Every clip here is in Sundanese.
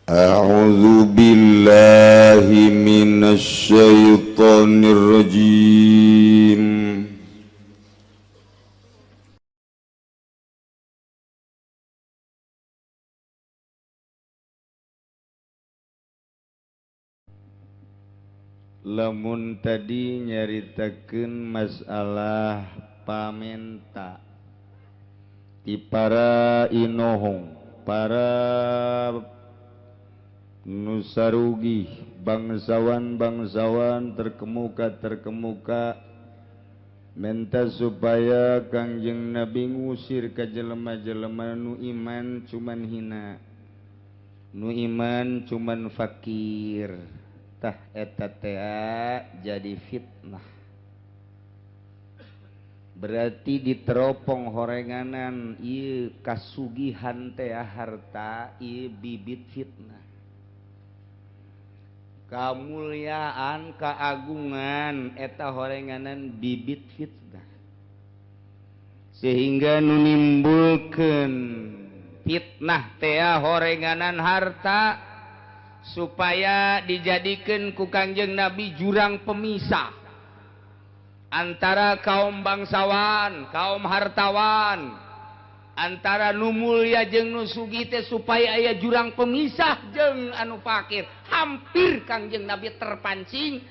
A'udzu billahi minasyaitonir rajim. Lamun tadi nyaritakeun masalah pamenta ti para inohong, para nusarugi, bangsawan-bangsawan terkemuka menta supaya Kangjeng Nabi ngusir ka jelema-jelema nu iman cuman hina, nu iman cuman fakir. Tah eta teh jadi fitnah. Berarti diteropong horenganan ieu kasugihan teh harta ieu bibit fitnah. Kamuliaan, kaagungan eta horenganan bibit fitnah. Sehingga nu nimbulkeun fitnah teh horenganan harta supaya dijadikan ku Kangjeng Nabi jurang pemisah antara kaum bangsawan, kaum hartawan, antara nu mulya jeung nu sugih teh supaya aya jurang pemisah jeung anu fakir. Hampir Kangjeng Nabi terpancing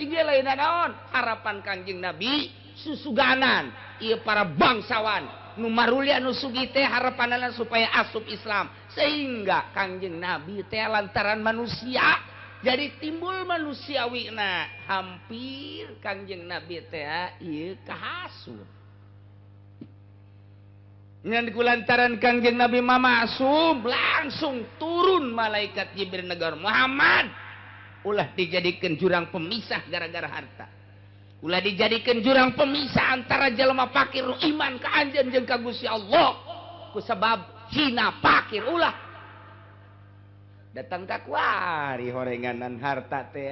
ge lain naon, harapan Kangjeng Nabi susuganan ieu para bangsawan nu marulya nu sugih teh harapanana supaya asup Islam. Sehingga Kangjeng Nabi teh lantaran manusia jadi timbul manusiawina, hampir Kangjeng Nabi teh ieu kahasut. Ngan kulantaran Kangjeng Nabi mamasum langsung turun malaikat Jibril negar Muhammad ulah dijadikan jurang pemisah gara-gara harta. Ulah dijadikan jurang pemisah antara jelema fakir nu iman ka anjeun jeung ka Gusti Allah ku sabab hina fakir ulah datang ka kuari horenganan harta teh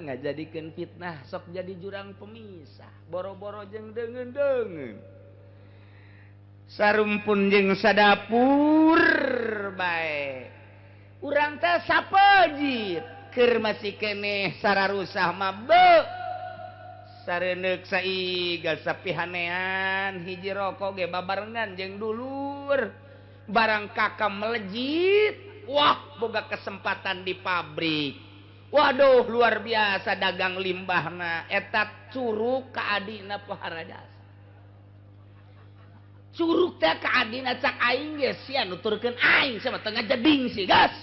ngajadikeun fitnah sok jadi jurang pemisah boro-boro jeung deungeun-deungeun sarumpun jeung sadapur bae urang teh sapejit keur masih keneh sararusah mah beu sareundeuk saigal sapihanean hiji rokok ge babarengan jeung dulur barang kakak melejit, wah boga kesempatan di pabrik. Waduh luar biasa dagang limbahna eta curug ka adina pohara jasa. Curug teh ka adina cak aing geus sia nuturkeun aing sama tengah jeding sih gas.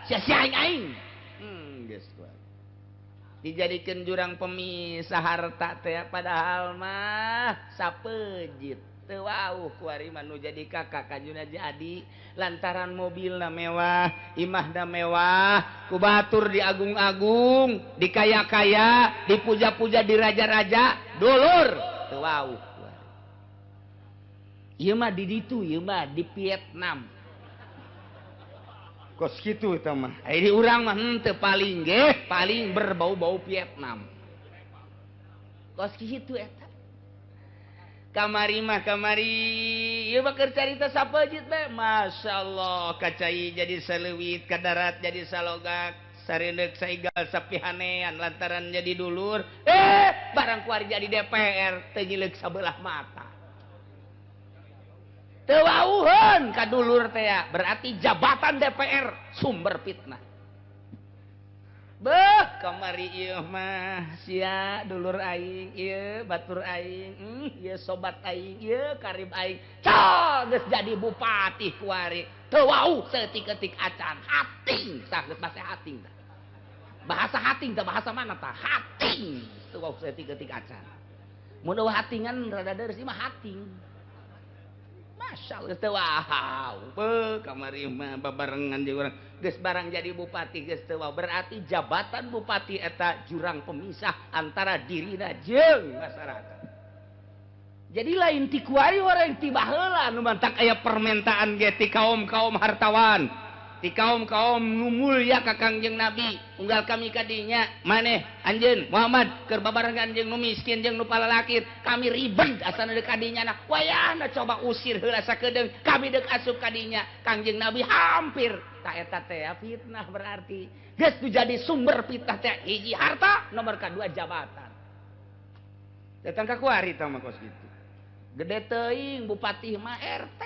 Sia-sia aing. Geus kuat. Dijadikeun jurang pemisah harta teh padahal mah sapejit. Teu wauh kuari manu jadi kakak kajuna jadi lantaran mobilna mewah, imahna mewah, ku batur diagung-agung, dikaya-kaya, dipuja-puja di raja-raja, dulur teu wauh kuari. Ieu mah di ditu, ieu mah di Vietnam. Kos kitu eta mah. Di urang mah teu paling ge, paling berbau-bau Vietnam. Kos kitu eta. Kamari mah kamari ieu bakeur carita sapejit bae masyaallah kacai jadi saleuwit ka darat jadi salogak sareundeuk saigal sapihanean lantaran jadi dulur barang kuari jadi DPR teu nyileuk sabelah mata teu wauheun ka dulur teh berarti jabatan DPR sumber fitnah. Beuh kamari ieu mah sia dulur aing ieu batur aing ieu sobat aing ieu karib aing geus jadi bupati kuari teu wauh saeutik-eutik acan hating tah geus bahasa hating tah bahasa hating tah bahasa mana tah hating teu wauh saeutik-eutik acan mun eueuh hatingan rada deres mah hating masyaallah teu wauh beuh kamari mah babarengan jeung urang geus barang jadi bupati geus teu wauh berarti jabatan bupati eta jurang pemisah antara dirina jeung masyarakat. Jadi lain ti kuari orang ti baheula nu mantak aya permentaan ge ti kaum-kaum hartawan, ti di kaum-kaum nu mulya ka Kangjeng Nabi unggal kami kadinya maneh anjeun Muhammad keur babarengan jeung nu miskin jeung nu palalakit kami ribet asana deuk kadinya na wayahna coba usir heula sakedeung kami deuk asup kadinya Kangjeng Nabi hampir ta eta teh fitnah berarti geus tu jadi sumber fitnah teh hiji harta nomor kadua jabatan datang ka kuari tah mah kos kitu gede teuing bupati mah RT.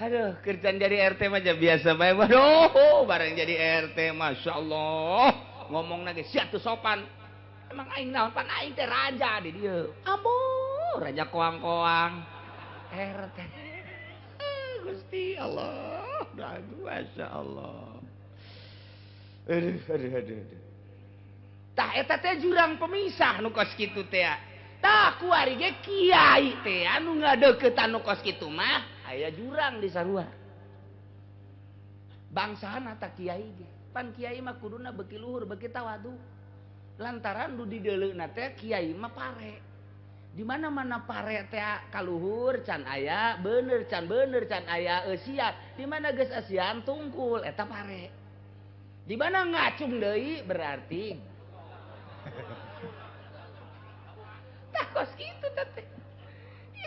Aduh, kerjaan jadi RT mah biasa bae. Waduh, bareng jadi RT, masya Allah. Ngomong lagi, siap tuh sopan. Emang aing naon pan aing teh raja di dia. Ambo, raja koang-koang. RT. Gusti Allah, aduh, masya Allah. Aduh. Tah eta teh jurang pemisah nu kos kitu teh. Tah kuari ge kiai teh anu ngadeuketan nu kos kitu mah. Aya jurang di sarua. Bangsana tak kiai ge. Pan kiai mah kuduna beuki luhur, beuki tawadu. Lantaran du di deuleuna teh kiai mah pare. Di mana-mana pare teh kaluhur can aya bener can aya eusian. Di mana geus eusian tungkul eta pare. Di mana ngacung deui berarti tah kos kitu teh.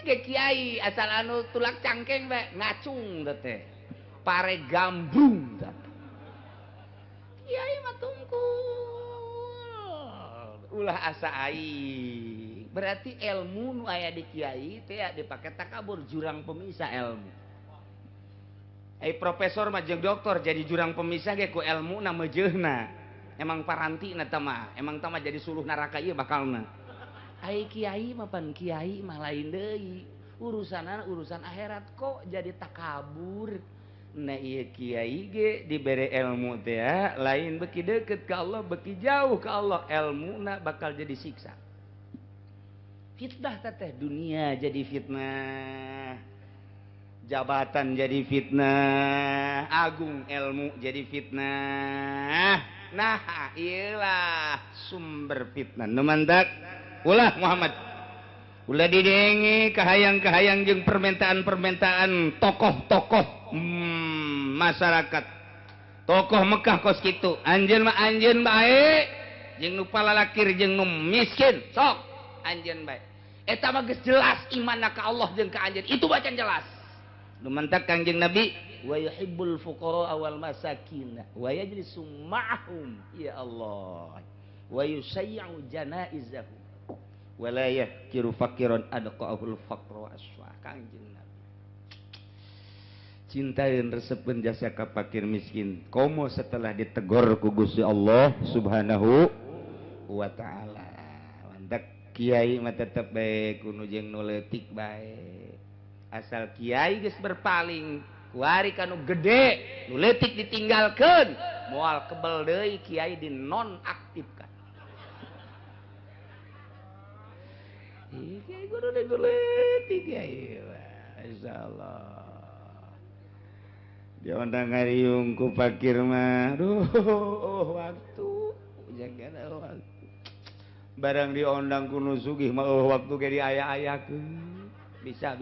Ge kiai asal anu tulak cangkeng bae ngacung teh pare gambung teh kiai mah tungkul ulah asa aing berarti ilmu nu aya di kiai teh dipake takabur jurang pemisah ilmu profesor mah jeung doktor jadi jurang pemisah ge ku ilmu na meujeuhna emang parantina teh mah emang teh mah jadi suluh neraka ieu bakalna ai kiai mah pan kiai mah lain deui urusan akhirat kok jadi takabur nah ieu kiai ge dibere ilmu teh lain beuki deukeut ka Allah beuki jauh ka Allah ilmuna bakal jadi siksa fitnah teh dunia jadi fitnah jabatan jadi fitnah agung ilmu jadi fitnah nah iyalah sumber fitnah nu mantak ulah Muhammad ulah didengi kahayang-kahayang jeung permintaan-permintaan tokoh-tokoh masyarakat tokoh Mekah kos kitu anjeun bae jeung nu palalakir jeung nu miskin sok anjeun bae eta mah geus jelas imanna ka Allah jeung ka anjeun itu bacan jelas nu mantak Kangjeng Nabi wa yuhibbul fuqara wal masakin wa yajlisu ma'hum ya Allah wa yusayyi'u janaizahum wala yahkiru fakiran adqahul faqra wa aswa Kangjeng Nabi cintain resepeun jasa ka fakir miskin komo setelah ditegor ku Gusti Allah Subhanahu wa taala mantak kiai mah tetep bae kuno jeung nu leutik bae asal kiai geus berpaling kuari kanu gede nu leutik ditinggalkeun moal kebel deui kiai dinonaktifkan kiai guru leutik kiai insyaallah dia undang ngariung ku fakir mah duh waktu jagana waktu barang diondang ku nu sugih mah waktu ge diaya-ayakeun bisa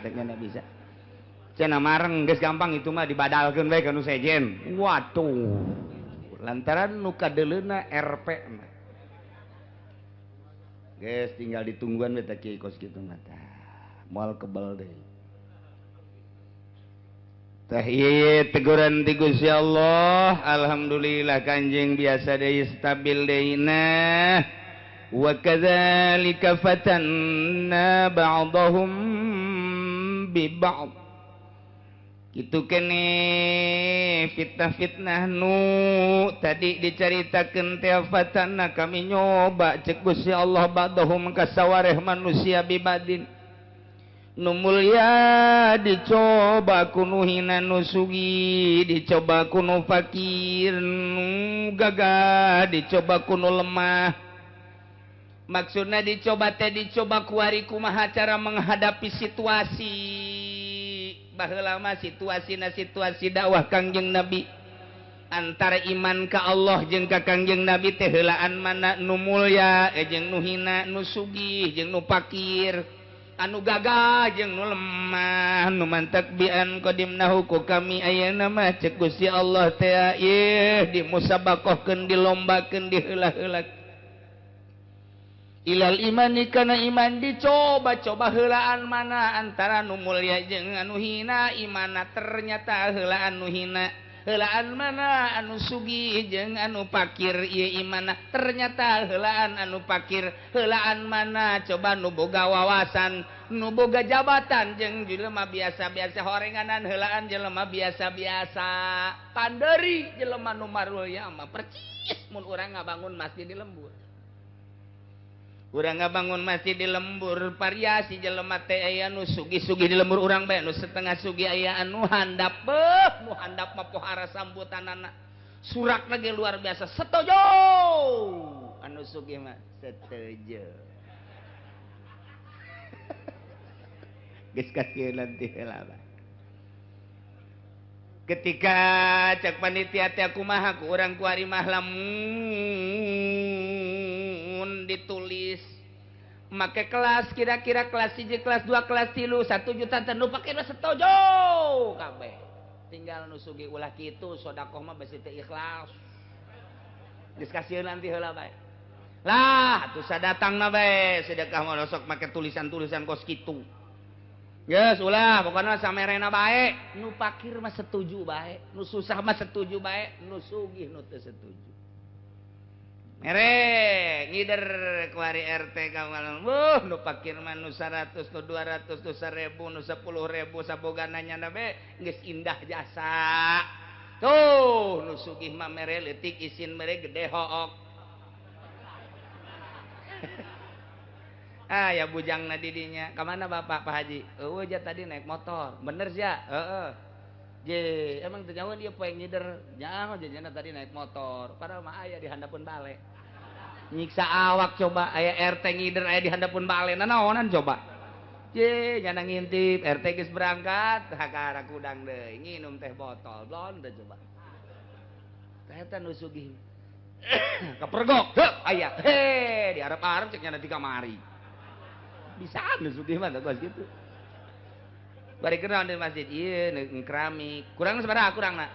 dengan bisa cenah mareng geus gampang itu mah dibadalkeun bae ka nu sejen waduh lantaran nu kadeleuna RP mah geus tinggal ditungguan we teh kiai kos kitu mah tah moal kebal deui tah ieu teguran ti Gusti Allah alhamdulillah Kanjeng biasa deui stabil deui nah wa kadzalika fatanna ba'dahum bi ba'd kitu kene fitnah-fitnah nu tadi dicaritakeun teh fatanna kami nyoba ceuk Gusti Allah ba'dahum ka sawareh manusia bibadin nu mulya dicoba kuno hina nu sugi dicoba kuno fakir nu gagah dicoba kuno lemah maksudna dicoba teh dicoba kuari kumaha cara menghadapi situasi baheula mah situasi dakwah Kangjeng Nabi antara iman ka Allah jeung ka Kangjeng Nabi teh heulaan mana nu mulya jeung nu hina nu sugih jeung nu fakir anu gagah jeung nu lemah nu mantakbian qadimnahu ku kami ayeuna mah ceuk Gusti Allah teh ieu dimusabaqahkeun dilombakeun diheula-heula ilal imani kana iman dicoba-coba heulaan mana antara nu mulya jeung anu hina imana ternyata heulaan nu hina heulaan mana anu sugih jeung anu pakir ieu imana ternyata heulaan anu pakir heulaan mana coba nu boga wawasan nu boga jabatan jeung jelema biasa-biasa horenganan heulaan jelema biasa-biasa panderi jelema nu marulya mah percis mun urang ngabangun masjid di lembur urang ngabangun masjid di lembur variasi jelema teh aya nu sugih-sugih di lembur urang bae nu setengah sugih aya anu handap nu handap mah pohara sambutanana surak lagi luar biasa setuju anu sugih mah setuju geus kasieun nanti heula ketika cek panitia teh kumaha ku urang ku ari mah lamun ditulis make kelas kira-kira kelas 1 kelas 2 kelas 3 1 juta teh nu pake setuju kabeh tinggal nu sugih ulah kitu sedekah mah besi teu ikhlas geus kasieun nanti heula bae lah atuh sadatangna bae sedekah mah sok make tulisan-tulisan kos kitu geus ulah pokona samerena bae nu pakir mah setuju bae nu susah mah setuju bae nu sugih nu teu setuju mere ngider kuari RT kawan nu pakir mah nu 100 nu 200 nu 1000 nu 10.000 sabogana nyana be geus indah jasa tuh nu sugih mah mere leutik isin mere gede hook ya bujangna didinya kemana bapak Pak Haji ja tadi naik motor bener ya je emang terjauhan dia poeng ngider jangan jajana tadi naik motor padahal mah aya di handapun bale nyiksa awak coba aya RT ngider aya di handapun bale naonan coba je nyana ngintip RT geus berangkat hakara kudang deui nginum teh botol blon teh coba eta nu sugih kepergok aya di arep-arep cek nyana di kamari bisa nu sugih mah kos gitu bari kenal di masjid ieu keramik kurang sabaraha kurangna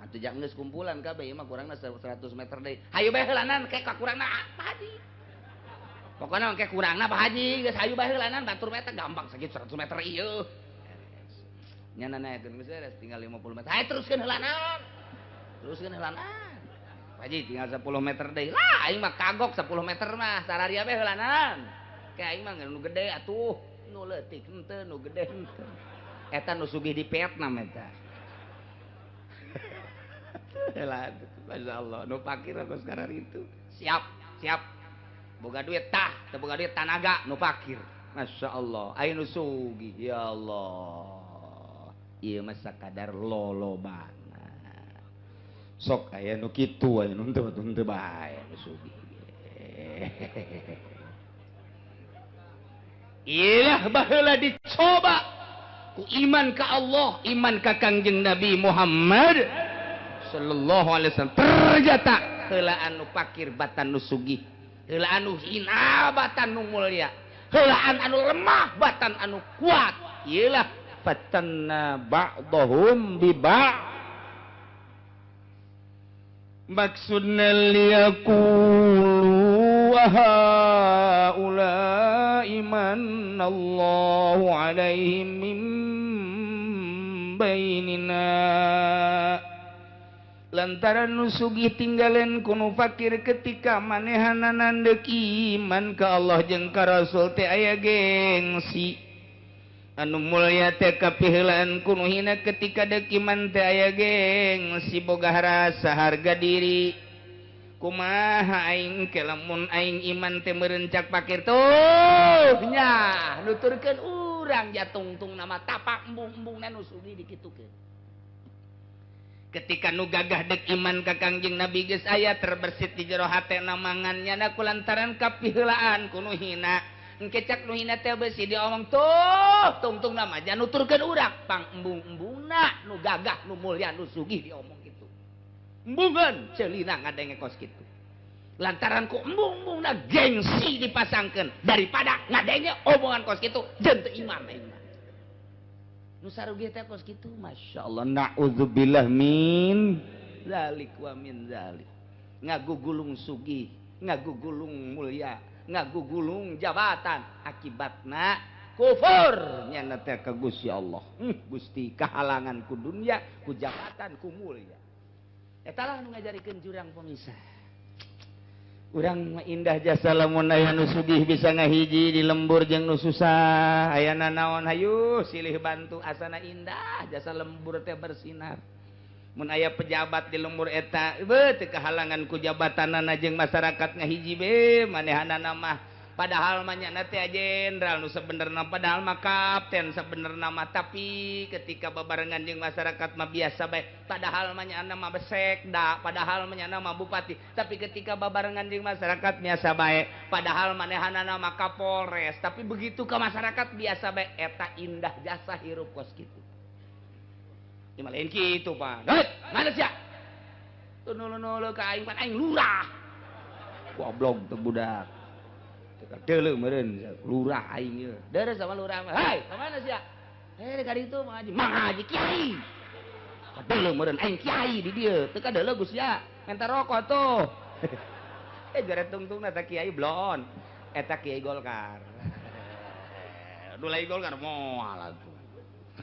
atuh jak geus kumpulan kabeh ieu mah kurangna 100 meter deui hayu bae heulanan ke ka kurangna Pak Haji pokona ke kurangna Pak Haji geus hayu bae heulanan batur mah eta gampang sakitu 100 meter ieu nyana naekeun geus beres tinggal 50 meter hayu teruskeun heulanan Pak Haji tinggal 10 meter deui lah aing mah kagok 10 meter mah sararia bae heulanan ke aing mah nu gede atuh nu leutik henteu nu gede henteu eta nu sugih di Vietnam eta lah masyaallah nu pakir kos sekarang itu siap boga duit teu boga duit tanaga nu pakir masyaallah aya nu sugih ya Allah ieu mah sakadar lolobana sok aya nu kitu aya nu teu bae nu sugih iyalah baheula dicoba ku iman ka Allah iman ka Kangjeng Nabi Muhammad sallallahu alaihi wasallam ternyata heulaan nu pakir batan nu sugih heulaan nu hina batan nu mulya heulaan anu lemah batan anu kuat iyalah fatanna ba'dahum bi ba' maksudna liyaqulu wa haula'i manallahu alaihim min bainina lantaran nu sugih tinggalen kuno fakir ketika manehana nandek iman ka Allah jeung ka Rasul teh aya gengsi anu mulya teh kapiheulaan kuno hina ketika deuk iman teh aya gengsi boga rasa harga diri kumaha aing ke lamun aing iman teh meureun cak pakir tuh nya nuturkeun urang jatungtung nama tapak embung-embungna nu sugih dikitukeun ketika nu gagah dek iman ka Kangjeng Nabi geus aya terbersit di jero hatena mangannya na kulantaran kapiheulaan kuno hina engke cak nu hina teh beusi diomong tuh tungtung nama jan nuturkeun urang pang embung-embungna nu gagah nu mulya nu sugih diomong kitu embungeun ceulina ngadenge kos kitu lantaran ku embung-embungna gengsi dipasangkeun daripada ngadenge omongan kos kitu jeung teu iman aing mah. Nu sarugi teh kos kitu masyaallah naudzubillah min zalik wa min zalik. Ngagugulung sugih, ngagugulung mulia, ngagugulung jabatan akibatna kufur nyana teh ka Gusti Allah. Gusti kahalangan ku dunya, ku jabatan, ku mulia. Eta lah nu ngajarikeun jurang pemisah. Urang indah jasa lamun aya nu sugih bisa ngahiji di lembur jeung nu susah. Ayana naon hayu silih bantu asana indah jasa lembur teh bersinar. Mun aya pejabat di lembur eta teu kahalangan ku jabatanana jeung masyarakat ngahiji be manehanana mah padahal mah nya teh jenderal nu sabenerna padahal mah kapten sabenerna mah tapi ketika babarengan jeung masyarakat mah biasa bae padahal mah nya mah sekda padahal mah nya mah bupati tapi ketika babarengan jeung masyarakat biasa bae padahal manehanana mah kapolres tapi begitu ke masyarakat biasa bae eta indah jasa hirup kos kitu. Ieu mah lain kitu Pak. Heuh, mana sia? Teu nulu-nulu ka aing pan aing lurah. Goblok teu budak. Deuleu meureun lurah aing ieu. Deureuh sama lurah mah. Hai, ka mana sia? Ka ditu mah haji. Mang haji kiai. Deuleu meureun aing kiai di dieu. Teu kadeuleu Gus ya. Menta rokok tuh. Jare tungtungna teh kiai blon. Eta kiai Golkar. Dulai Golkar moal atuh.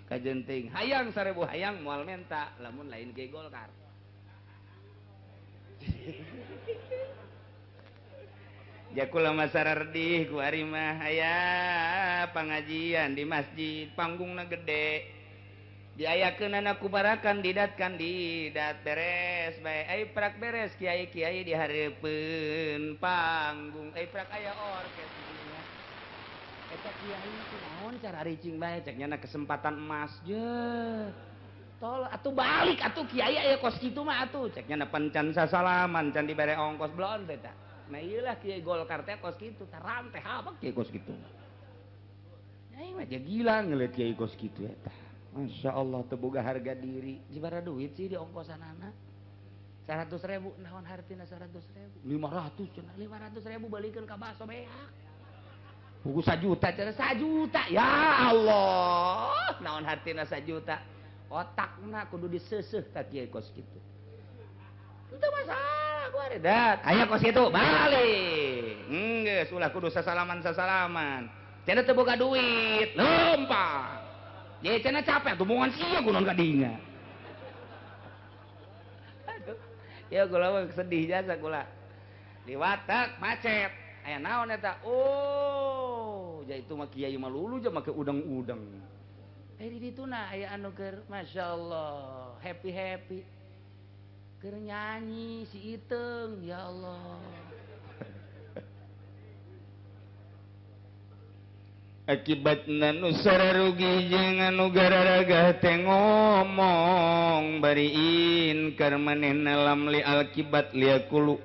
Kajenting hayang 1000 hayang moal menta lamun lain kiai Golkar. Jakula masarardih ku ari mah aya pangajian di masjid panggungna gede diayakeunana ku para kandidat beres bae ai prak beres kiai-kiai dihareupeun panggung ai prak aya orkes eta kiai teh naon cara ricing bae cek nyana kesempatan emas je tol atuh balik atuh kiai aya kos kitu mah atuh cek nyana pancan sasalaman can dibere ongkos blon teh tah. Nah iyalah kiai Golkar teh kos kitu taram teh habak kiai kos kitu. Aing mah gila ngeliat kiai kos kitu eta. Masya Allah teu boga harga diri. Jibara duit sih di ongkosanana. 100.000 naon hartina 100.000? 500 cenah 500.000 balikeun ka baso beak. Buku 1 juta cenah 1 juta. Ya Allah, naon hartina 1 juta. Otakna kudu diseuseuh ka kiai kos kitu. Itu masalah gua redat. Aya kos itu balik. Geus ulah kudu sasalaman. Cenah teu boga duit, lempang. Ye cenah capek tuh momongan sia kunaon ka dinya. Aduh. Ya kula mah sedih jasa kula. Liwatak macet. Aya naon eta? Oh, ja itu mah kiai mah lulu ja make udang-udang. Di dituna aya anu keur masyaallah, happy. Keur nyanyi si Iteung, ya Allah. Akibatna nu sararugi jeung anu gararagah teh ngomong bariin keur manehna lamli akibat liakulu.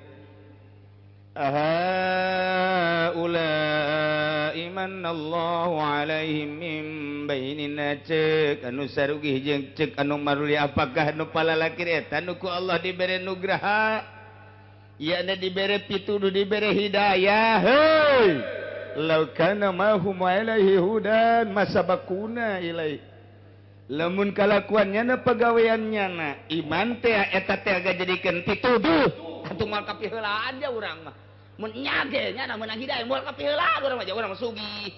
Ulai manallahu alaihim min bainina cek anu sarugih jeung cek anu maruli apakah anu palalaki eta anu ku Allah dibere nugraha ieu dibere pituduh dibere hidayah heuy law kana mahum alaihi hudan masabakuna ilai lamun kalakuannya na pagaweannya na iman teh eta teh gajadikeun pituduh atuh moal kapiheulaan aja urang mah mun nya ge nya meunang hidayah moal kapiheulaan urang mah urang mah sugih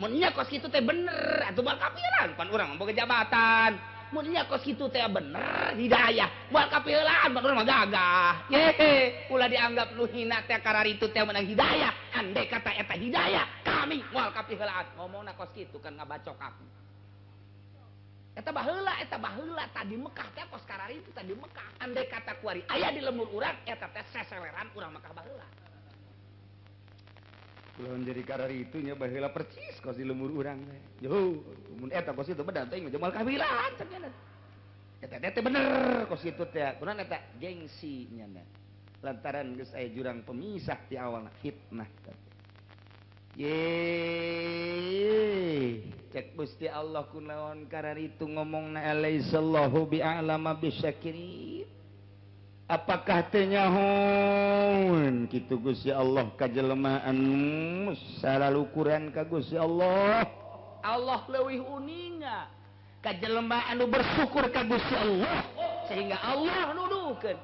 mun nya kos kitu teh bener atuh moal kapiheulaan pan urang mah boga jabatan mun nya kos kitu teh bener hidayah moal kapiheulaan pan urang mah gagah ye ulah dianggap nu hina teh kararitu teh meunang hidayah andai kata eta hidayah kami moal kapiheulaan ngomongna kos kitu kan ngabacok aku eta baheula tadi Mekah teh kos kararitu tadi Mekah andai kata kuari aya di lembur urang eta teh seseleran urang Mekah baheula Kulon jadi karari itu nya baheula percis kos di lembur urang teh. Yo, mun eta kos itu bedan teh moal kawilan cenah. Eta teh bener kos itu teh. Kunaon eta gengsi nya. Lantaran geus aya jurang pemisah ti awalna fitnah. Ye, cek Gusti Allah kunaon karari itu ngomongna alaihissallahu bi'alama bisyakirin. apakah teu nyahoon kitu Gusti Allah ka jelema anu salalukuran ka Gusti Allah. Allah leuwih uninga ka jelema anu bersyukur ka Gusti Allah sehingga Allah nuduhkeun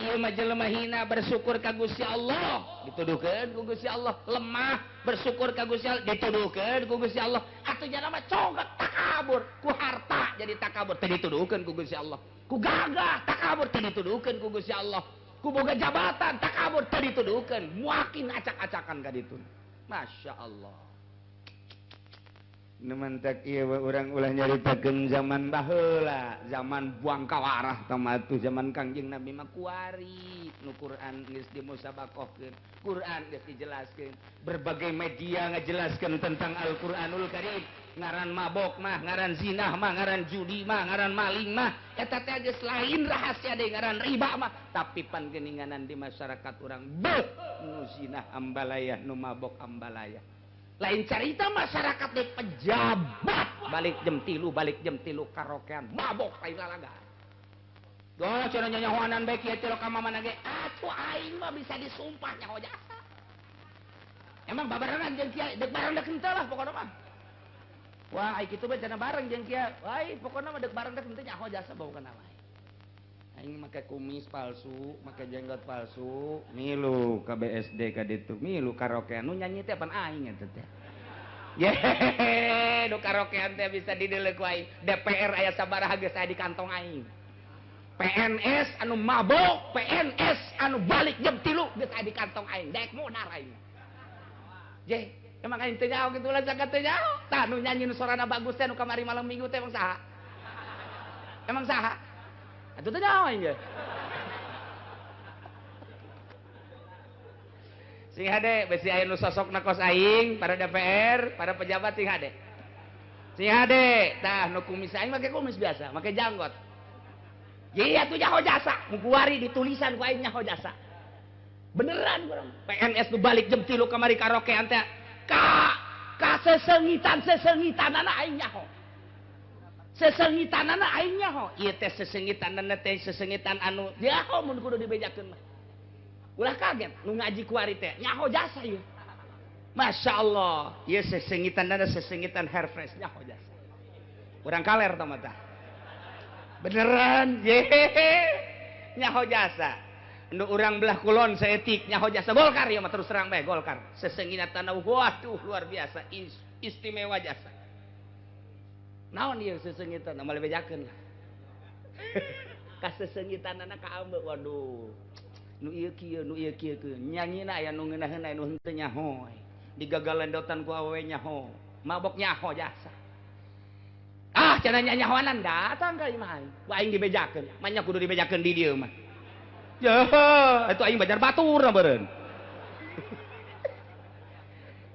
ieu mah jelema hina bersyukur ka Gusti Allah dituduhkeun ku Gusti Allah, lemah bersyukur ka Gusti Allah dituduhkeun ku Gusti Allah, atuh nya mah congak takabur ku harta jadi takabur teh dituduhkeun ku Gusti Allah, ku gagah takabur teh dituduhkeun ku Gusti Allah, ku boga jabatan takabur teh dituduhkeun, muakin acak-acakan ka ditu. Masya Allah. Nemantak iya orang ulah nyaritakeun zaman baheula, zaman buang kawarah tamatu zaman Kangjeng Nabi mah kuari nu Quran geus dimusabaqahkeun, Quran geus dijelaskeun, berbagai media ngajelaskeun tentang Al-Qur'anul Karim, ngaran mabok mah, ngaran zina mah, ngaran judi mah, ngaran maling mah, eta teh geus lain rahasia deui ngaran riba mah, tapi pan geuninganan di masyarakat urang beuh nu zina ambalaya, nu mabok ambalaya. Lain cerita masyarakat dek pejabat balik jam 3 karaokean mabok lain lalaga. Doh cenah nyanyahoanan bae kieu celok ka mamana ge atuh aing mah bisa disumpah nyaho jasa. Emang babarengan jeung kieu dek bareng dek henteu lah pokona mah. Wah ai kitu bae cenah bareng jeung kieu. Wai pokona mah dek bareng dek henteu nyaho jasa bawa kana wae. Aing make kumis palsu, make jenggot palsu, milu ka BSD ka ditu, milu karaokean nu nyanyi teh pan aing eta teh. Ye, nu karaokean teh bisa dideuleu ku aing. DPR aya sabaraha geus aya di kantong aing. PNS anu mabok, PNS anu balik jam 3 geus aya di kantong aing. Daek modar aing. Ye, emang aing teu nyaho kitu lah jagat teu nyaho. Tah nu nyanyi nu sorana bagus teh nu kamari malam Minggu teh emang saha? Emang saha? Atuh teh nyaho aing ge. Sing hade besi aya nu sosokna kos aing, para DPR, para pejabat sing hade. Sing hade, tah nu kumis aing make kumis biasa, make janggot. Jadi atuh nyaho jasa, mukuari ditulisan ku aing nyaho jasa. Beneran urang. PNS nu balik jam 3 kamari karaokean teh ka sesengitan-sesengitanana aing nyaho. Sesengitanana aing nyaho. Ieu teh sesengitanana teh sesengitan anu nyaho mun kudu dibejakeun mah. Ulah kaget nu ngaji kuari teh nyaho jasa ieu. Masya Allah, ieu sesengitanana sesengitan hair fresh nyaho jasa. Urang kaler tah mah tah. Beneran, ye nyaho jasa. Nu urang belah kulon saeutik nyaho jasa Golkar ya mah terus terang bae Golkar. Sesengitanana waduh luar biasa istimewa jasa. Naon ieu sesengitan amal bejakeun lah. Ka sesengitanana ka ambeu waduh. Nu ieu kieu nyanyina aya nu ngeunaheun aya nu henteu nyaho. Digagalendotan ku awewe nyaho. Mabok nyaho jasa. Ah cenah nyanyahoanan datang ka imah aing. Ku aing dibejakeun, manya kudu dibejakeun di dieu mah. Ya, atuh aing bajar batur beureun.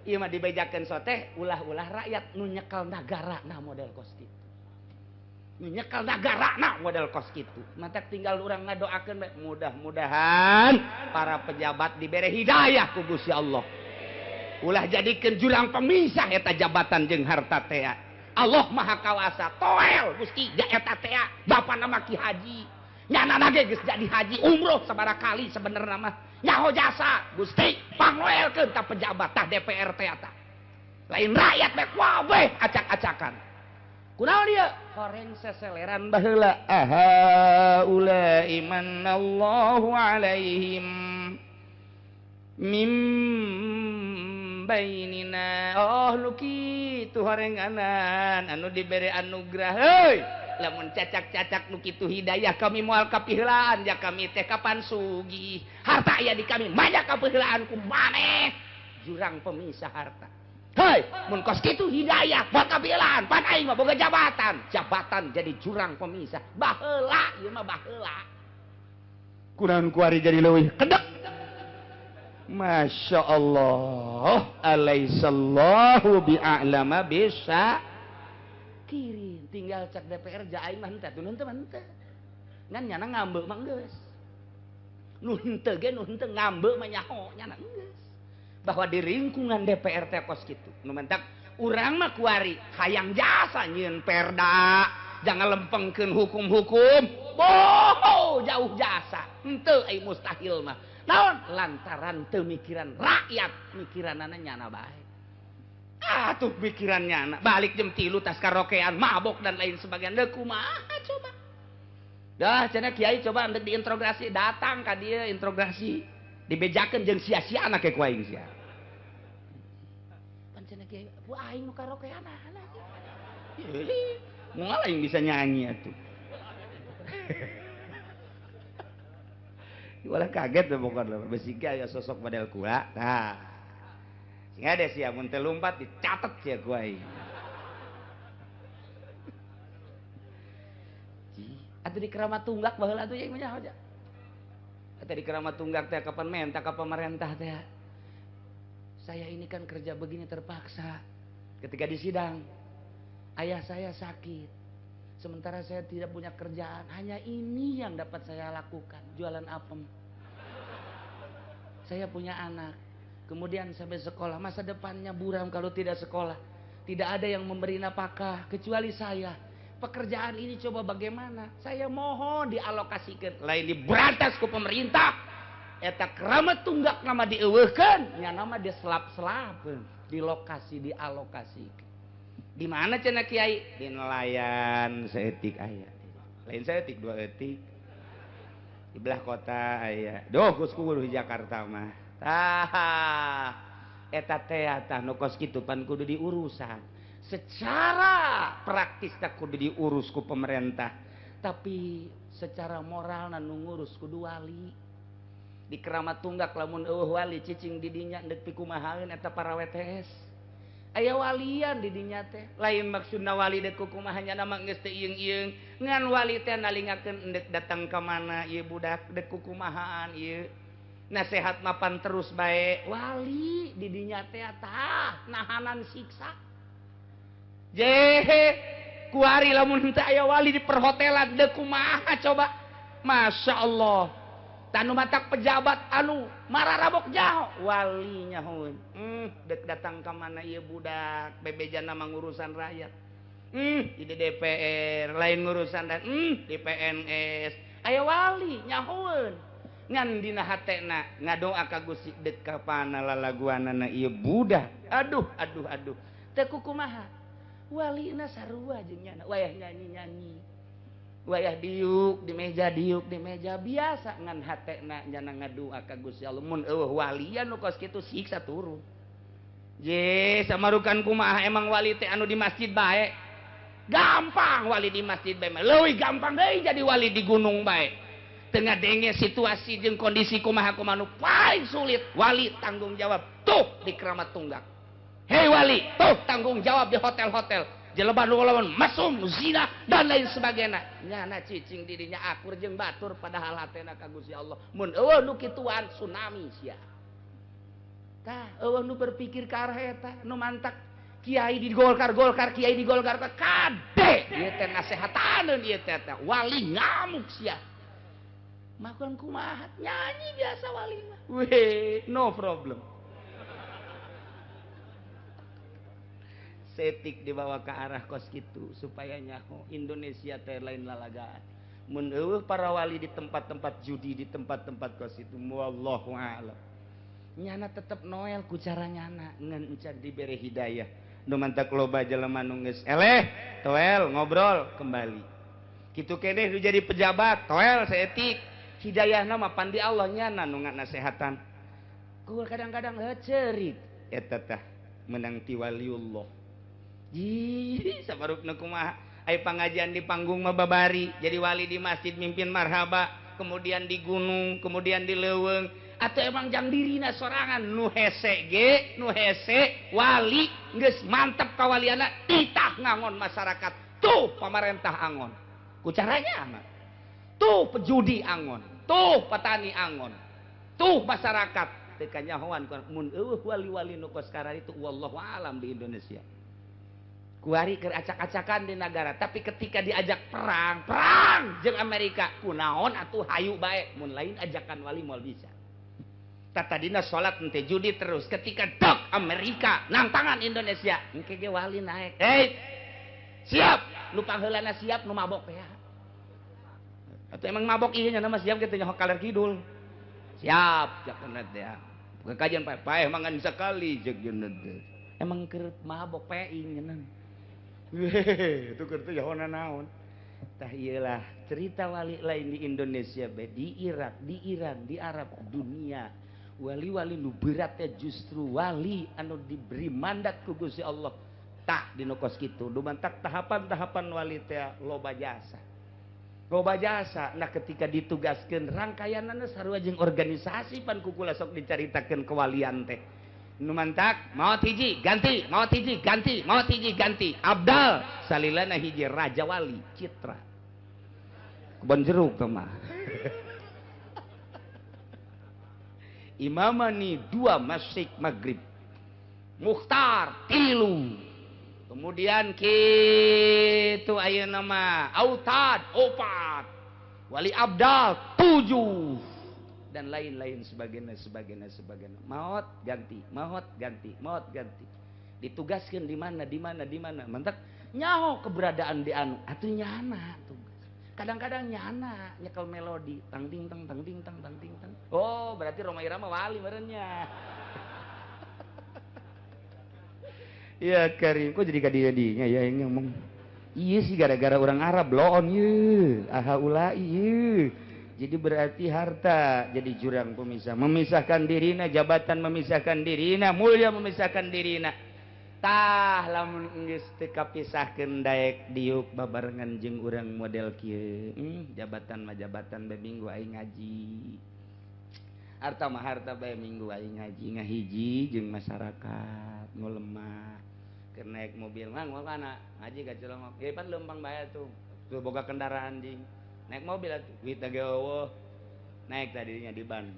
Ieu mah dibejakeun soteh ulah-ulah rakyat nu nyekel nagarana model kos kitu. Nu nyekel nagarana model kos kitu. Matak tinggal urang ngadoakeun bae mudah-mudahan para pejabat dibere hidayah ku Gusti Allah. Ulah jadikeun jurang pemisah eta jabatan jeung harta teh. Allah Maha Kawasa, toel Gusti ja eta teh bapana mah Ki Haji. Nyanana ge geus jadi haji umroh sabaraha kali sebenarnya mah. Nyaho jasa Gusti pangloelkeun ka pejabat tah DPR teh eta. Lain rakyat bae kabeh acak-acakan. Kunaon dia? Horeng seseleran baheula. Aha ulai manallahu alaihim mim bainina. Oh lu kitu horenganan anu dibere anugerah. Heuy, lamun cacak-cacak nu kitu hidayah kami moal kapiheulaan ja kami teh kapan sugih. Harta aya di kami, manya kapiheulaan ku maneh. Jurang pemisah harta. Hei, mun kos kitu hidayah buat kabilaan, pan aing mah boga jabatan. Jabatan jadi jurang pemisah. Baheula, ieu mah baheula. Kunaon kuari jadi leuwih kedek. Masya Allah, alaihissallahu bi'a'lama bisa kirim. Tinggal cek DPR ja aing mah henteu, nu henteu mah henteu. Ngan nyana ngambeu mah geus. Nu henteu ge nu henteu ngambeu mah nyaho nyana geus. Bahwa di lingkungan DPR teh kos kitu. Nu mentak urang mah kuari hayang jasa nyieun perda, jangan lempengkeun hukum-hukum. jauh jasa henteu ai mustahil mah naon lantaran teu mikiran rakyat mikiranana nyana bae atuh pikiran nyana balik jam 3 tas karaokean mabok dan lain sebagainya deuk kumaha coba dah cenah kiai coba endek diintrogasi datang ka dieu introgasi dibejakeun jeung sia-sia anak ke ku aing sia pan cenah kiai bu aing nu karaokean anak moal aing bisa nyanyi atuh Walah kaget tuh pokoknya besika ya sosok model kula nah sehingga ada sih mun teu lompat dicatet ya ku aing atuh di Keramat Tunggak baheula atuh yang nyaho aja atuh di Keramat Tunggak teh kapan menta ka pemerintah teh saya ini kan kerja begini terpaksa ketika di sidang ayah saya sakit sementara saya tidak punya kerjaan hanya ini yang dapat saya lakukan jualan apem saya punya anak kemudian sampai sekolah masa depannya buram kalau tidak sekolah tidak ada yang memberi nafkah kecuali saya pekerjaan ini coba bagaimana saya mohon dialokasikan lain diberantas ku pemerintah eta Keramat Tunggak nama dieuweuhkeun nya nama dia selap-selapkeun di lokasi dialokasikan di mana cenah kiai di nelayan seetik aya lain seetik 2 etik di belah kota aya doh geus kudu di Jakarta mah tah eta teh tah nu kos kitu pan kudu diurusan secara praktis tak kudu diurus ku pemerintah tapi secara moral nu ngurus kudu wali di Keramat Tunggak lamun eueuh wali cicing di dinya endek pikumahaeun eta para WTS aya walian di dinya teh lain maksudna wali dek kumaha nya nama geus teu ieung-ieung ngan wali teh nalingakeun endek datang ka mana ieu budak dek kumahaan ieu nasehat mapan terus bae wali di dinya teh tah nahanan siksa jehe kuari lamun teu aya wali di perhotelan dek kumaha coba masyaallah tanu matak pejabat anu mararabok jaho wali nyahoeun dek datang ka mana ieu budak bebejana mangurusan rakyat di DPR lain ngurusan dan di PNS aya wali nyahoeun ngan dina hatena ngadoa ka Gusti dek ka pana lalaguanana ieu budak aduh teu kumaha walina sarua jeung nyana wayah nyanyi-nyanyi wayah diuk di meja biasa ngan hatena nyana ngadua ka Gusti Allah mun eueuh walian nu kos kitu siksa turun ye samarukan kumaha emang wali teh anu di masjid bae gampang wali di masjid bae leuwih gampang deui jadi wali di gunung bae tengah denge situasi jeung kondisi kumaha nu paling sulit wali tanggung jawab tuh di Keramat Tunggak hei wali tuh tanggung jawab di hotel-hotel jeleban lawan mesum zina dan lain sebagainya nyana cicing dirinya akur jeung batur padahal hatena ka Gusti Allah mun eueuh nu kituan tsunami sia tah eueuh nu berpikir ka arah eta nu mantak kiai di Golkar kiai di Golkar kade ieu teh nasehataneun ieu teh wali ngamuk sia makan kumaha nyanyi biasa wali mah weh no problem setik dibawa ke arah kos gitu supaya nyaho Indonesia teh lain lalagaan mun eueuh para wali di tempat-tempat judi di tempat-tempat kos itu wallahu a'lam nyana tetep noel ku cara nyana ngan encan dibere hidayah nu mantak loba jelema nu geus eleh toel ngobrol kembali kitu keneh nu jadi pejabat toel seetik hidayahna mah pandi Allah nyana nu ngasehatan ku kadang-kadang heuceurit eta tah menang ti waliullah Ih, sabarukna kumaha aya pangajian di panggung mah babari jadi wali di masjid mimpin marhaba kemudian di gunung kemudian di leuweung atau emang jang dirina sorangan nu hese wali geus mantep kawaliana titah ngangon masyarakat tuh pemerintah angon ku caranya mah tuh pejudi angon tuh petani angon tuh masyarakat teu kanyahoan mun eueuh wali-wali nu kos sekarang itu wallahu alam di Indonesia kuari keur acak-acakan di negara tapi ketika diajak perang jeung Amerika kunaon atuh hayu bae mun lain ajakan wali moal bisa tatadina salat teh judi terus ketika dok Amerika nantangan Indonesia engke ge wali naik siap nu pangheulana siap nu mabok teh Atau emang mabok iya nya nama siap kita nyohok kaler kidul. Siap, jangan teh. Kajian pae mangan sekali jeung teh. Emang keur mabok peing nyeun. Itu keur teh jahona naon. Tah iyalah cerita wali lain di Indonesia be, di Irak, di Iran, di Arab, dunia. Wali-wali nu beratnya justru wali anu diberi mandat ku Gusti Allah. Tak dinu kos kitu, dumantak tahapan-tahapan wali teh loba jasa. Loba jasa, nah ketika ditugaskeun rangkaianana sarua jeung organisasi pan kukula sok dicaritakeun kewalian teh. Nu mantak maot hiji ganti, maot hiji ganti, maot hiji ganti. Abdal salilana hiji raja wali Citra. Kebon jeruk teh mah. Imamani 2 masjid maghrib. Mukhtar 3. Kemudian kitu ayeuna mah Autad 4, Wali Abdal 7 dan lain-lain sebagainya. Maot ganti, maot ganti, maot ganti. Ditugaskeun di mana? Mantap nyaho keberadaan di anu atuh nyana tugas. Kadang-kadang nyana nyekel melodi tang ting tang tang ting tang tang ting tang. Oh, berarti Roma Irama wali merenya. Ya Karim, kok jadi kadinya ya yang ngomong. Iya sih gara-gara orang Arab loon ye, ahaulai ye. Jadi berarti harta jadi jurang pemisah, memisahkan dirina, jabatan memisahkan dirina, mulia memisahkan dirina. Tah lamun geus teu kapisahkeun daek diuk babarengan jeung urang model kieu. Jabatan mah jabatan bae minggu aing ngaji. Harta mah harta bae minggu aing ngaji ngahiji jeung masyarakat nu lemah. Keur naik mobil mang mana ngaji ka Cilongok. Ye pan leumpang bae tuh. Tuh boga kendaraan jing. Naik mobil atuh duit teh eueuh. Naik tadinya di ban.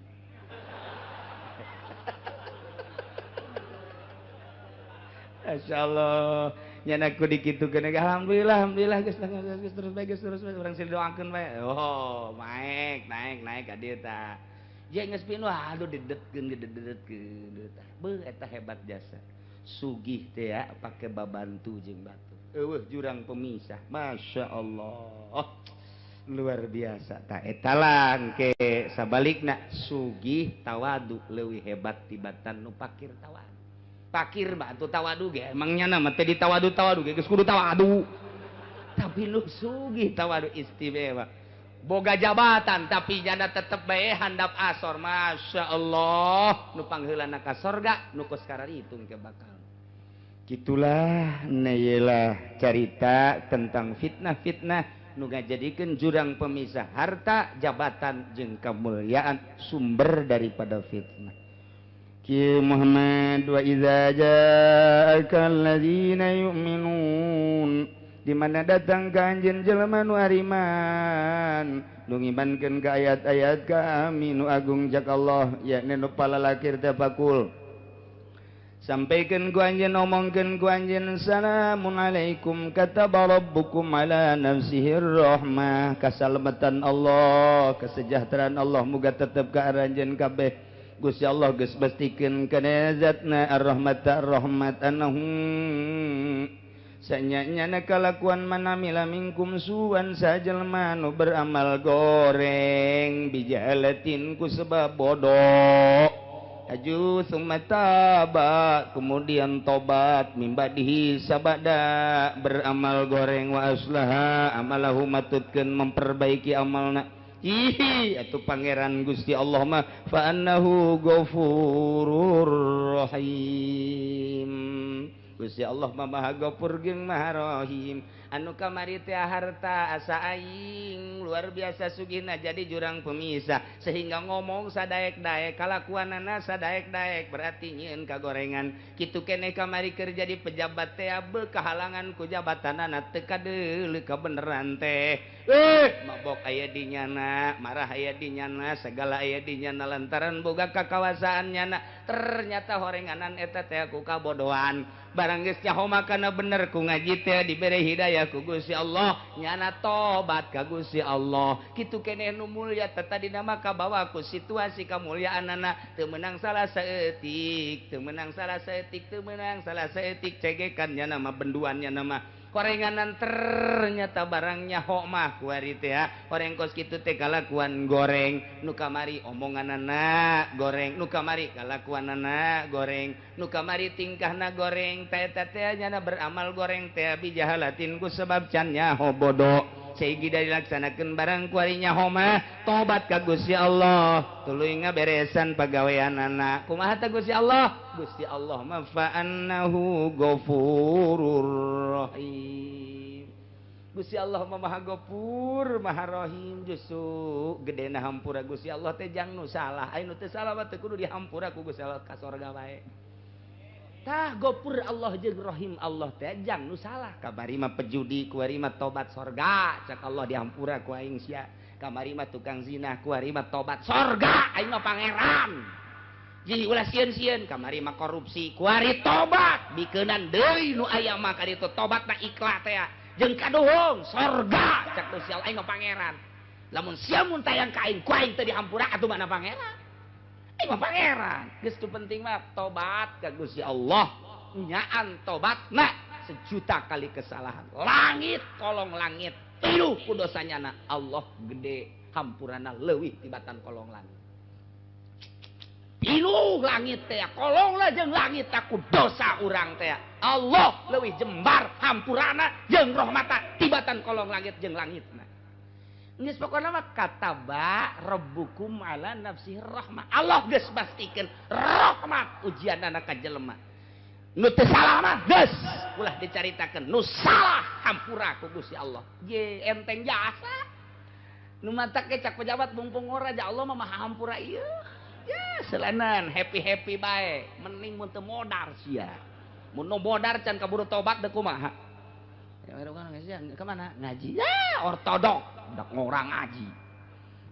Masyaallah. Nyana ku dikitukeun alhamdulillah geus terus bae urang sih doakeun bae. Oh, naik ka dieu tah. Jeung geus pinuh aduh didetkeun tah. Beuh eta hebat jasa. Sugih teh ya pake babantu jeung batu. Eueuh jurang pemisah. Masya Allah. Luar biasa tah eta langke sabalikna sugih tawadu leuwih hebat tibatan nu pakir tawadu. Pakir mah atuh tawadu ge emang nyana mah teh ditawadu ge geus kudu tawadu. Tapi nu sugih tawadu istimewa. Boga jabatan tapi jana tetep bae handap asor. Masya Allah. Nu pangheulana ka sorga nu kos kararitung ke bakal. Gitulah neyelah cerita tentang fitnah-fitnah nu ngajadikeun jurang pemisah harta, jabatan jeung kemuliaan sumber daripada fitnah. Ki Muhammad wa idza ja'akal ladzina yu'minun di mana datang ka anjeun jelema nu ariman nu ngimankeun ka ayat-ayat kami nu agung jak Allah yakni nu palalakir teh pakul. Sampaikan ku anjeun omongkeun ku anjeun salamun alaikum kataba rabbukum ala nafsihir rahmah. Kasalamatan Allah, kesejahteraan Allah muga tetep ka aranjeun kabeh. Gusti Allah geus bestikeun kana zatna ar-rahmat ar-rahmat annahum sanyanya kalakuan manamila minkum suwan sajelma nu beramal goreng bijalatin ku sebab bodoh. Aju sumataba kemudian tobat mimbadihi sabada beramal goreng wa aslaha amalahu matutkeun memperbaiki amalna. Ihi atuh pangeran Gusti Allah mah fa annahu ghafurur rahim. Gusti Allah mah Maha Ghafur jeung Maha Rahim. Anu kamari teh harta asa aing luar biasa sugihna jadi jurang pemisah sehingga ngomong sadaek-daek kalakuanana sadaek-daek berarti nyieun kagorengan kitu keneh kamari keur jadi pejabat teh beu kahalangan ku jabatanana teu kadeuleu kabeneran teh mabok aya di nyana marah aya di nyana segala aya di nyana lantaran boga kakawasaan nyana ternyata horenganan eta teh ku kabodohan barang geus nyaho makana bener ku ngaji teh dibere hidayah ku Gusti Allah nyana tobat ka Gusti Allah kitu keneh nu mulya teh tadi nama kabawa ku situasi kamuliaanana teu meunang salah saeutik teu meunang salah saeutik cegekan nyana mah benduan nyana mah korenganan ternyata barangnya hok mah kuari teh orang kos kitu teh kalakuan goreng nu kamari omonganana goreng nu kamari kalakuanana goreng nu kamari tingkahna goreng teh teh nyana beramal goreng teh bijahalatin ku sebab can nyaho bodoh sehingga dilaksanakeun barang kuarinya homa tobat ka Gusti Allah tuluy ngaberesan pagaweanana kumaha teh Gusti Allah ma fa'annahu ghafurur rahim Gusti Allah mah maha gopur maha rahim justru gedena hampura Gusti Allah teh jang nu salah anu teu salah mah teu kudu dihampura ku Gusti Allah ka sorga bae tah gopur Allah jeung rahim Allah teh jang nu salah kamari mah pejudi kuari mah tobat sorga cak Allah dihampura ku aing sia kamari mah tukang zina kuari mah tobat sorga aing mah pangeran jadi ulah sieun-sieun kamari mah korupsi kuari tobat bikeunan deui nu aya mah ka ditu tobatna ikhlas teh jeung kaduhung sorga cak Gusti Allah aing mah pangeran lamun sia mun tayang ka aing ku aing teu dihampura atuh mana pangeran aing mah pangeran geus tu penting mah tobat ka Gusti Allah nyaan tobatna sejuta kali kesalahan langit kolong langit pinuh ku dosanyana Allah gede hampurana leuwih tibatan kolong langit pinuh langit teh kolong lah jeung langit aku dosa urang teh Allah leuwih jembar hampurana jeung rahmata tibatan kolong langit jeung langitna geus pokona mah kataba rabbukum ala nafsihi rahmah Allah geus pastikeun rahmat ujianana ka jelema nu teu salah mah geus ulah dicaritakeun nu salah hampura ku Gusti Allah ye enteng jasa nu mata kecak pejabat mumpung raja Allah mah maha hampura ieu ya selanan happy bae mending mun teu modar sia mun nu modar can kaburu tobat deuk kumaha ya kemana ngaji ya ortodok dak ngorang ngaji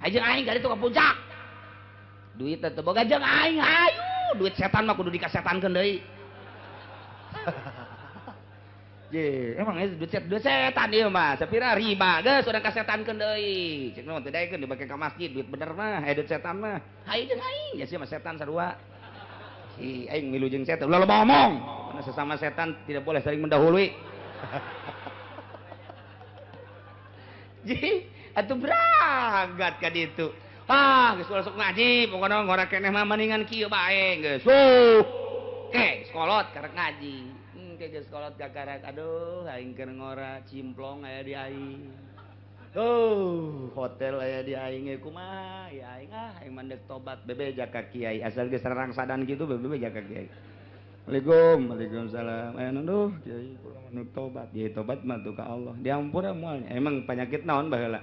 aja aing gari tuh ke puncak duit teh boga jeung aing hayu duit setan mah kudu dikasetankeun deui je emang duit setan ieu mah sapira riba geus urang kasetankeun deui cek naon teu daekeun dibake ka masjid duit bener mah duit setan mah hayu jeung aing ya sia mah setan sarua si aing milu jeung setan ulah loba omong karena sesama setan tidak boleh saling mendahului ji atuh berangkat ka ditu geus masuk ngaji pokona ngora keneh mah mendingan kieu bae geus ke sekolot karek ngaji ke geus sekolot kakarek aduh aing keur ngora cimplong aya di aing hotel aya di aing kumaha ya aing mandek tobat bebeja ka kiai asal geus rarangsadan kitu bebeja ka kiai Waalaikumsalam. Aduh, kiai kudu manut tobat. Kiai tobat mah tuh ka Allah. Diampura moal. Emang penyakit naon baheula?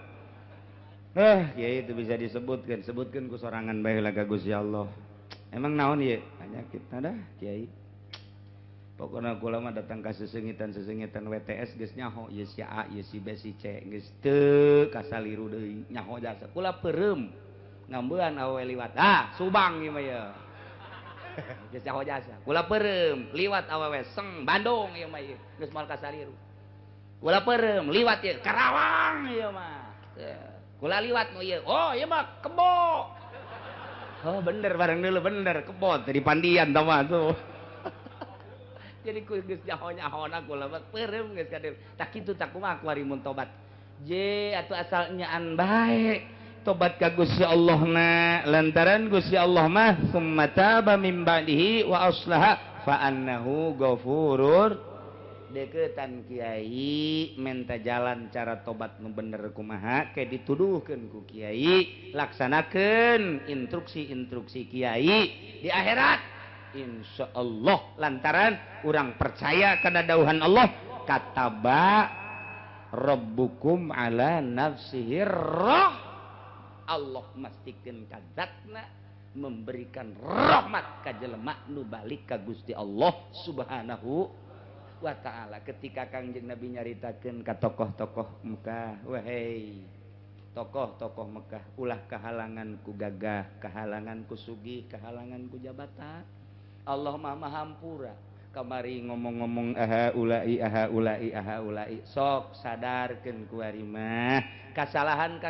Kiai itu bisa disebutkeun, sebutkeun ku sorangan baheula ka Gusti Allah. Emang naon ieu? Penyakit dah, kiai. Pokona kula mah datang ka sesengitan WTS geus nyaho ieu si A, ieu si B, si C geus teu kasaliru deui nyaho jasa. Kula peureum ngambean awewe liwat. Subang ieu mah ya. Geus nyaho jasa. Kula peureum liwat awewe Seng Bandung ieu mah ieu geus moal kasaliru. Kula peureum liwat ieu Karawang ieu mah. Kula liwat nu ieu. Oh ieu mah Kebo. Oh bener bareng deuleu bener Kebo teh di Pandian tah mah tuh. Jadi ku geus nyaho-nyahona kula mah peureum geus ka dieu. Tak kitu tak kumaha kuari mun tobat. Je atuh asal nyaan bae. Tobat ka Gusti Allah na lantaran Gusti Allah mah summa taba min ba'dihi wa aslaha fa annahu ghafurur deketan kiai menta jalan cara tobat nu bener kumaha kayak dituduhkeun ku kiai laksanakeun instruksi kiai di akhirat insyaallah lantaran urang percaya kana dauhan Allah kataba rabbukum ala nafsihi Allah mastikeun ka zatna memberikan rahmat ka jelema nu balik ka Gusti Allah Subhanahu wa taala. Ketika Kangjeng Nabi nyaritakeun ka tokoh-tokoh Mekah, wahai tokoh-tokoh Mekah, ulah kahalangan ku gagah, kahalangan ku sugih, kahalangan ku jabatan. Allah Maha Hampura. Kamari ngomong-ngomong aha ulai sok sadarkeun ku ari mah kasalahan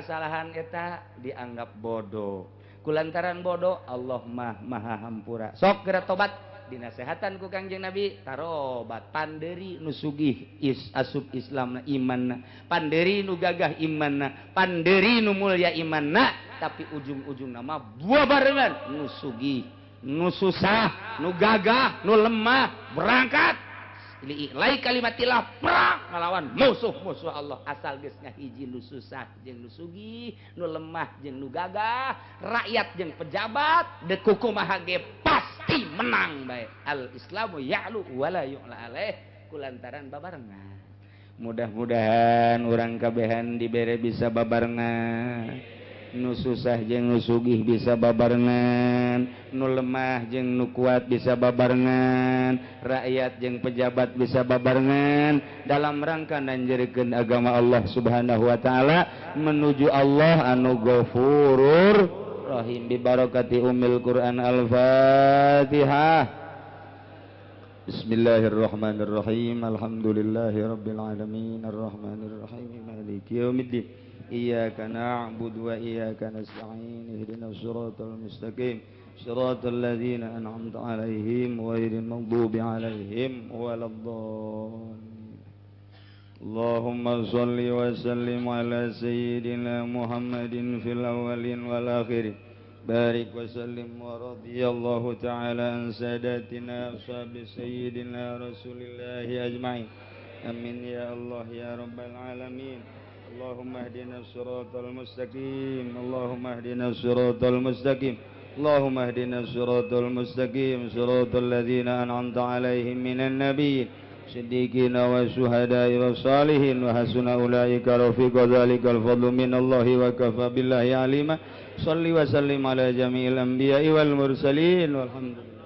eta dianggap bodoh kulantaran bodoh Allah mah maha hampura sok geura tobat dinasehatan ku Kangjeng Nabi tarobat panderi nu sugih asup Islamna imanna, panderi nu gagah imanna, panderi nu mulya imanna, tapi ujung-ujung nama buah barengan nu sugih, nu susah, nu gagah, nu lemah berangkat lai kalimatillah perang ngalawan musuh Allah asal geus ngahiji nu susah jeung nu sugih, nu lemah jeung nu gagah, rakyat jeung pejabat deuk kumaha ge pasti menang bae. Al Islamu ya'lu wala yu'la alaih kulantaran babarengan. Mudah-mudahan urang kabehan dibere bisa babarengan. Nu susah jeung nu sugih bisa babarengan, nu lemah jeung nu kuat bisa babarengan, rakyat jeung pejabat bisa babarengan dalam rangka nanjeurkeun agama Allah Subhanahu wa taala menuju Allah anu Ghafurur Rahim bi barakati Ummil Quran Al-Fatihah. Bismillahirrahmanirrahim. Alhamdulillahirabbil alamin arrahmanir rahim maliki yaumiddin. Iyyaka na'budu wa iyyaka nasta'in ihdinas siratal mustaqim siratal ladzina an'amta 'alaihim ghairil maghdubi 'alaihim waladdallin. Allahumma shalli wa sallim ala sayyidina Muhammadin fil awwalin wal akhirin. Barik wa sallim wa radiyallahu ta'ala an sadatina ashabi sayyidina Rasulillah ajma'in. Amin ya Allah ya rabbal alamin. اللهم اهدنا الصراط المستقيم اللهم اهدنا الصراط المستقيم اللهم اهدنا الصراط المستقيم صراط الذين أنعمت عليهم من النبيين الصديقين والشهداء والصالحين وحسن أولئك رفيقا ذلك الفضل من الله وكفى بالله عليما صل وسلم على جميع الأنبياء والمرسلين والحمد لله.